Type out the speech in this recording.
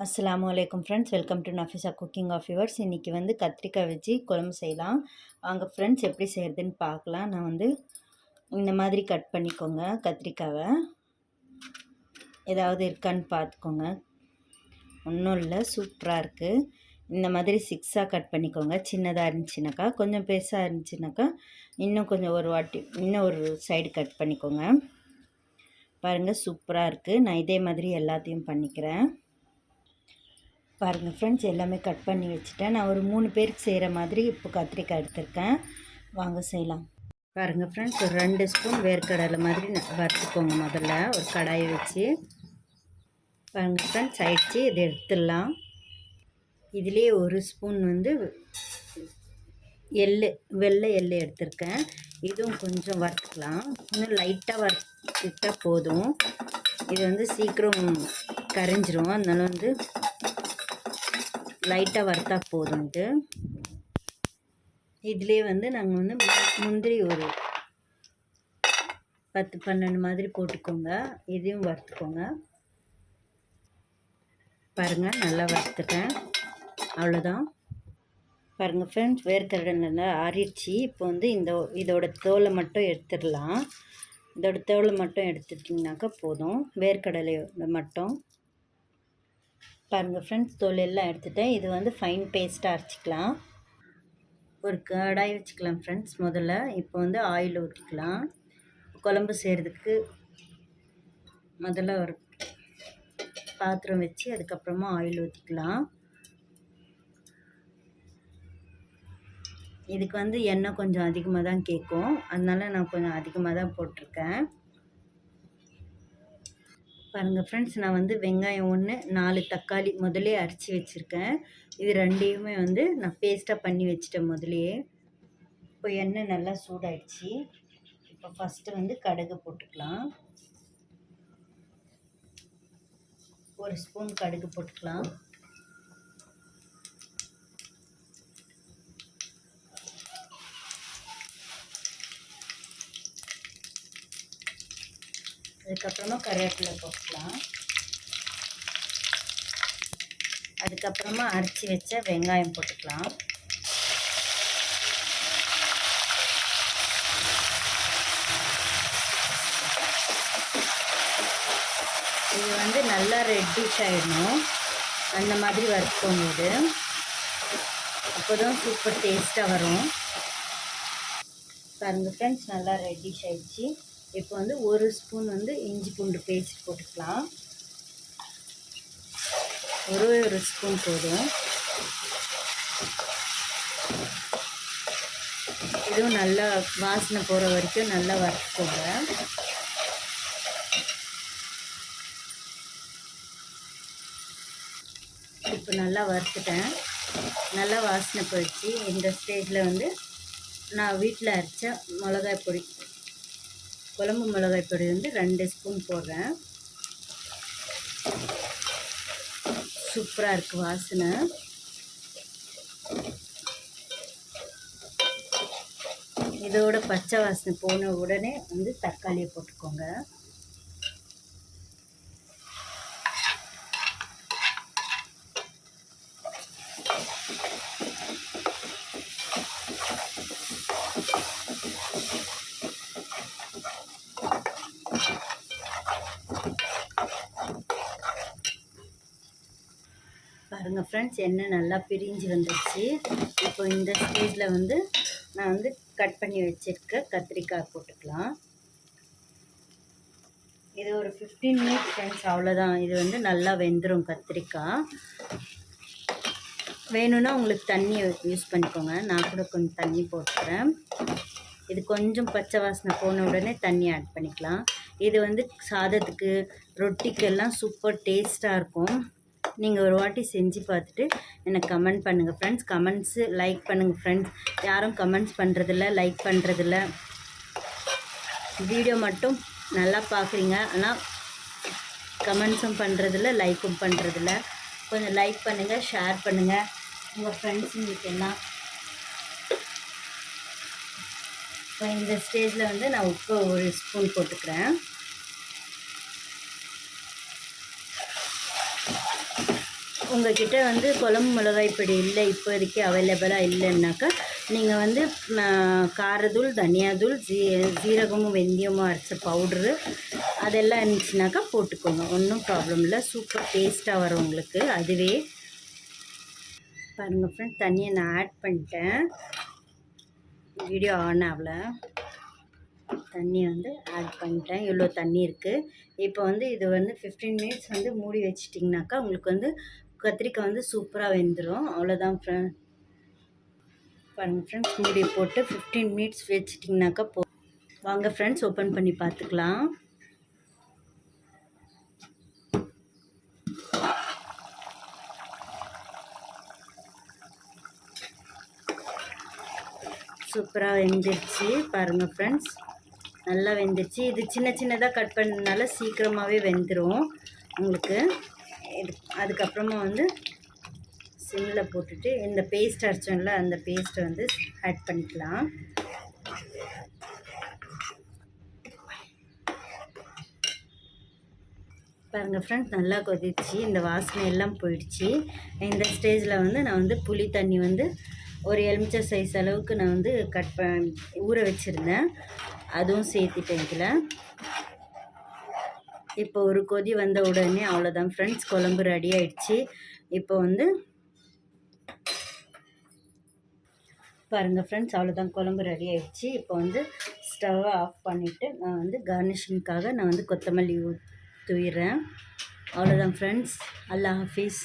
அஸ்ஸலாமு அலைக்கும் friends, welcome to Nafisa cooking of yours. இன்றைக்கி வந்து கத்திரிக்காய் வச்சு குழம்பு செய்யலாம். வாங்க ஃப்ரெண்ட்ஸ், எப்படி செய்கிறதுன்னு பார்க்கலாம். நான் வந்து இந்த மாதிரி கட் பண்ணிக்கோங்க. கத்திரிக்காவை ஏதாவது இருக்கான்னு பார்த்துக்கோங்க. ஒன்றும் இல்லை, சூப்பராக இருக்குது. இந்த மாதிரி 6ஆக கட் பண்ணிக்கோங்க. சின்னதாக இருந்துச்சுனாக்கா, கொஞ்சம் பெருசாக இருந்துச்சுனாக்கா இன்னும் கொஞ்சம் இன்னும் ஒரு சைடு கட் பண்ணிக்கோங்க. பாருங்கள், சூப்பராக இருக்குது. நான் இதே மாதிரி எல்லாத்தையும் பண்ணிக்கிறேன். பாருங்கள் ஃப்ரெண்ட்ஸ், எல்லாமே கட் பண்ணி வச்சுட்டேன். நான் ஒரு 3 பேருக்கு செய்கிற மாதிரி இப்போ கத்திரிக்காய் எடுத்திருக்கேன். வாங்க செய்யலாம். பாருங்கள் ஃப்ரெண்ட்ஸ், ஒரு 2 ஸ்பூன் வேர்க்கடலை மாதிரி வறுத்துக்கோங்க. முதல்ல ஒரு கடாயை வச்சு பாருங்கள் ஃப்ரெண்ட்ஸ், ஆயிடுச்சு. இதை எடுத்துடலாம். இதுலேயே ஒரு ஸ்பூன் வந்து வெள்ளை எள்ளு எடுத்திருக்கேன். இதுவும் கொஞ்சம் வறுத்துக்கலாம். இன்னும் லைட்டாக வறுத்துட்டா போதும். இது வந்து சீக்கிரம் கரைஞ்சிரும். அதனால வந்து லைட்டாக வறுத்தா போதும்ட்டு. இதிலே வந்து நாங்கள் வந்து முந்திரி ஒரு 10-12 மாதிரி போட்டுக்கோங்க. இதையும் வறுத்துக்கோங்க. பாருங்கள், நல்லா வறுத்துட்டேன். அவ்வளோதான். பாருங்கள் ஃப்ரெண்ட்ஸ், வேர்க்கடலை நல்லா ஆறிடுச்சு. இப்போ வந்து இதோட தோலை மட்டும் எடுத்துடலாம். இதோட தோலை மட்டும் எடுத்துட்டிங்கனாக்கா போதும். வேர்க்கடலையோட மட்டும். பாருங்கள் ஃப்ரெண்ட்ஸ், தோல் எல்லாம் எடுத்துட்டேன். இது வந்து ஃபைன் பேஸ்ட்டாக அரைச்சிக்கலாம். ஒரு கடாய் வச்சுக்கலாம் ஃப்ரெண்ட்ஸ். முதல்ல இப்போ வந்து ஆயில் ஊற்றிக்கலாம். குழம்பு செய்கிறதுக்கு முதல்ல ஒரு பாத்திரம் வச்சு அதுக்கப்புறமா ஆயில் ஊற்றிக்கலாம். இதுக்கு வந்து எண்ணெய் கொஞ்சம் அதிகமாக தான் கேட்கும். அதனால நான் கொஞ்சம் அதிகமாக தான் போட்டிருக்கேன். பாருங்கள் ஃப்ரெண்ட்ஸ், நான் வந்து வெங்காயம் 1, 4 தக்காளி முதலே அரைச்சி வச்சுருக்கேன். இது ரெண்டையுமே வந்து நான் பேஸ்ட்டாக பண்ணி வச்சுட்டேன் முதலையே. இப்போ எண்ணெய் நல்லா சூடாயிடுச்சு. இப்போ ஃபஸ்ட்டு வந்து கடுகு போட்டுக்கலாம். 1 ஸ்பூன் கடுகு போட்டுக்கலாம். அதுக்கப்புறமா கருவேப்பிலை போட்டுக்கலாம். அதுக்கப்புறமா அரைச்சி வச்ச வெங்காயம் போட்டுக்கலாம். இது வந்து நல்லா ரெட்டிஷ் ஆகிடணும். அந்த மாதிரி வறுக்கும் போது அப்போ தான் சூப்பர் டேஸ்ட்டாக வரும். பாருங்கள் ஃப்ரெண்ட்ஸ், நல்லா ரெட்டிஷ் ஆகிடுச்சு. இப்போ வந்து 1 ஸ்பூன் வந்து இஞ்சி பூண்டு பேஸ்ட் போட்டுக்கலாம். ஒரு ஸ்பூன் போதும். இதுவும் நல்லா வாசனை போகிற வரைக்கும் நல்லா வறுத்துக்கோங்க. இப்போ நல்லா வறுத்துட்டேன். நல்லா வாசனை போயிடுச்சு. இந்த ஸ்டேஜில் வந்து நான் வீட்டில் அரைச்ச மிளகாய் பொடி, குழம்பு மிளகாய் பொடி வந்து 2 ஸ்பூன் போடுறேன். சூப்பராக இருக்குது வாசனை. இதோட பச்சை வாசனை போன உடனே வந்து தக்காளியை போட்டுக்கோங்க. பாருங்கள் ஃப்ரெண்ட்ஸ், எண்ணெய் நல்லா பிரிஞ்சு வந்துடுச்சு. இப்போ இந்த ஸ்டேஜில் வந்து நான் வந்து கட் பண்ணி வச்சுருக்க கத்திரிக்காய் போட்டுக்கலாம். இது ஒரு 15 மினிட்ஸ் ஃப்ரெண்ட்ஸ், அவ்வளோதான். இது வந்து நல்லா வெந்துடும் கத்திரிக்காய். வேணும்னா உங்களுக்கு தண்ணி யூஸ் பண்ணிக்கோங்க. நான் கூட கொஞ்சம் தண்ணி போட்டுக்கிறேன். இது கொஞ்சம் பச்சை வாசனை போன உடனே தண்ணி ஆட் பண்ணிக்கலாம். இது வந்து சாதத்துக்கு, ரொட்டிக்கெல்லாம் சூப்பர் டேஸ்ட்டாக இருக்கும். நீங்கள் ஒரு வாட்டி செஞ்சு பார்த்துட்டு எனக்கு கமெண்ட் பண்ணுங்கள் ஃப்ரெண்ட்ஸ். கமெண்ட்ஸு லைக் பண்ணுங்கள் ஃப்ரெண்ட்ஸ். யாரும் கமெண்ட்ஸ் பண்ணுறதில்ல, லைக் பண்ணுறதில்ல. வீடியோ மட்டும் நல்லா பார்க்குறீங்க, ஆனால் கமெண்ட்ஸும் பண்ணுறதில்ல, லைக்கும் பண்ணுறதில்ல. கொஞ்சம் லைக் பண்ணுங்கள், ஷேர் பண்ணுங்கள் உங்கள் ஃப்ரெண்ட்ஸுங்களுக்கு எல்லாம். இப்போ இந்த ஸ்டேஜில் வந்து நான் உப்பு 1 ஸ்பூன் போட்டுக்கிறேன். உங்கள்கிட்ட வந்து குழம்பு மிளகாய் பொடி இல்லை, இப்போதைக்கு அவைலபிளாக இல்லைன்னாக்கா நீங்கள் வந்து காரத்தூள், தனியாத்தூள், ஜீரகமும் வெந்தயமும் அரைச்ச பவுட்ரு அதெல்லாம் இருந்துச்சுனாக்கா போட்டுக்கோங்க. ஒன்றும் ப்ராப்ளம் இல்லை. சூப்பர் டேஸ்ட்டாக வரும் உங்களுக்கு. அதுவே பாருங்கள் ஃப்ரெண்ட்ஸ், தண்ணியை நான் ஆட் பண்ணிட்டேன். வீடியோ ஆன் ஆகல. தண்ணி வந்து ஆட் பண்ணிட்டேன். இவ்வளோ தண்ணி இருக்குது. இப்போ வந்து இது வந்து 15 மினிட்ஸ் வந்து மூடி வச்சிட்டிங்கனாக்கா உங்களுக்கு வந்து கத்திரிக்காய் வந்து சூப்பராக வெந்துடும். அவ்வளோதான் ஃப்ரெண்ட். பாருங்கள் ஃப்ரெண்ட்ஸ், மூடி போட்டு 15 மினிட்ஸ் வச்சிட்டிங்கனாக்கா வாங்க ஃப்ரெண்ட்ஸ், ஓப்பன் பண்ணி பார்த்துக்கலாம். சூப்பராக வெந்துருச்சு. பாருங்கள் ஃப்ரெண்ட்ஸ், நல்லா வெந்துருச்சு. இது சின்ன சின்னதாக கட் பண்ணதுனால சீக்கிரமாகவே வெந்துடும் உங்களுக்கு. அதுக்கப்புறமா வந்து சிம்மில் போட்டுட்டு இந்த பேஸ்ட் அரைச்சோம்ல, அந்த பேஸ்ட்டை வந்து ஆட் பண்ணிக்கலாம். பாருங்கள் ஃப்ரெண்ட்ஸ், நல்லா கொதிச்சு இந்த வாசனை எல்லாம் போயிடுச்சு. இந்த ஸ்டேஜில் வந்து நான் வந்து புளி தண்ணி வந்து ஒரு எலுமிச்சை சைஸ் அளவுக்கு நான் வந்து ஊற வச்சுருந்தேன். அதுவும் சேர்த்துட்டேன் இதில். இப்போ ஒரு கொதி வந்த உடனே அவ்வளோதான் ஃப்ரெண்ட்ஸ், குழம்பு ரெடி ஆயிடுச்சு. இப்போ வந்து பாருங்கள் ஃப்ரெண்ட்ஸ், அவ்வளோதான், குழம்பு ரெடி ஆயிடுச்சு. இப்போ வந்து ஸ்டவ்வை ஆஃப் பண்ணிவிட்டு நான் வந்து கார்னிஷிங்காக நான் வந்து கொத்தமல்லி தூவிடுறேன். அவ்வளோதான் ஃப்ரெண்ட்ஸ். அல்லாஹ் ஹாஃபிஸ்.